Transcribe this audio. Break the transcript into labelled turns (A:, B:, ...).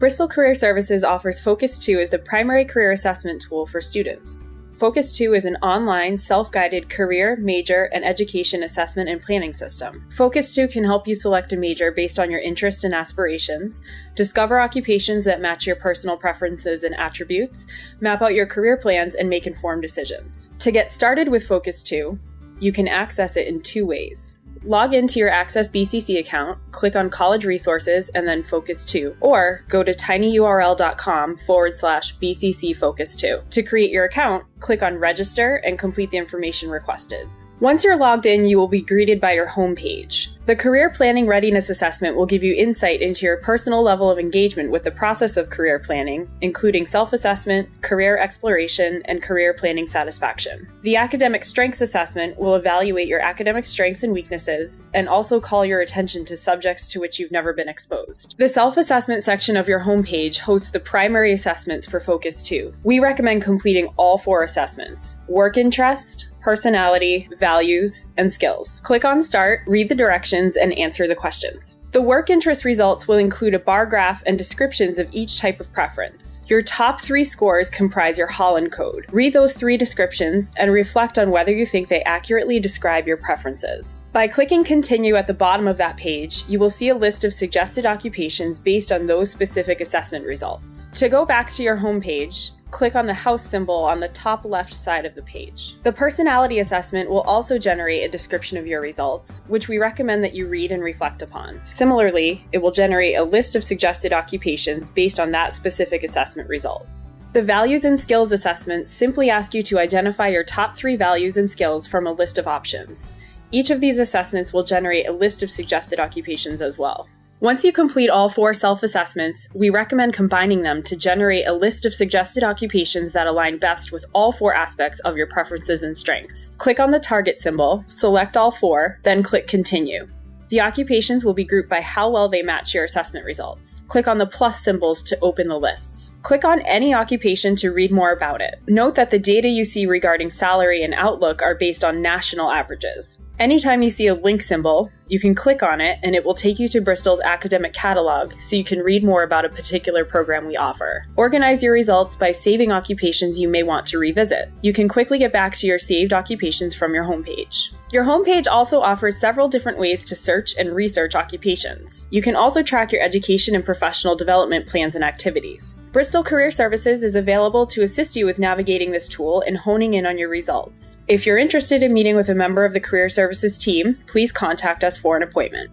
A: Bristol Career Services offers Focus2 as the primary career assessment tool for students. Focus2 is an online, self-guided career, major, and education assessment and planning system. Focus2 can help you select a major based on your interests and aspirations, discover occupations that match your personal preferences and attributes, map out your career plans, and make informed decisions. To get started with Focus2, you can access it in two ways. Log into your Access BCC account, click on College Resources, and then Focus2, or go to tinyurl.com/BCC Focus2. To create your account, click on Register and complete the information requested. Once you're logged in, you will be greeted by your home page. The Career Planning Readiness Assessment will give you insight into your personal level of engagement with the process of career planning, including self-assessment, career exploration, and career planning satisfaction. The Academic Strengths Assessment will evaluate your academic strengths and weaknesses, and also call your attention to subjects to which you've never been exposed. The self-assessment section of your homepage hosts the primary assessments for Focus2. We recommend completing all 4 assessments: work interest, personality, values, and skills. Click on Start, read the directions, and answer the questions. The work interest results will include a bar graph and descriptions of each type of preference. Your top 3 scores comprise your Holland code. Read those 3 descriptions and reflect on whether you think they accurately describe your preferences. By clicking Continue at the bottom of that page, you will see a list of suggested occupations based on those specific assessment results. To go back to your home page, click on the house symbol on the top left side of the page. The personality assessment will also generate a description of your results, which we recommend that you read and reflect upon. Similarly, it will generate a list of suggested occupations based on that specific assessment result. The Values and Skills assessment simply asks you to identify your top 3 values and skills from a list of options. Each of these assessments will generate a list of suggested occupations as well. Once you complete all 4 self-assessments, we recommend combining them to generate a list of suggested occupations that align best with all 4 aspects of your preferences and strengths. Click on the target symbol, select all 4, then click Continue. The occupations will be grouped by how well they match your assessment results. Click on the plus symbols to open the lists. Click on any occupation to read more about it. Note that the data you see regarding salary and outlook are based on national averages. Anytime you see a link symbol, you can click on it and it will take you to Bristol's academic catalog so you can read more about a particular program we offer. Organize your results by saving occupations you may want to revisit. You can quickly get back to your saved occupations from your homepage. Your homepage also offers several different ways to search and research occupations. You can also track your education and professional development plans and activities. Bristol Career Services is available to assist you with navigating this tool and honing in on your results. If you're interested in meeting with a member of the Career Services team, please contact us for an appointment.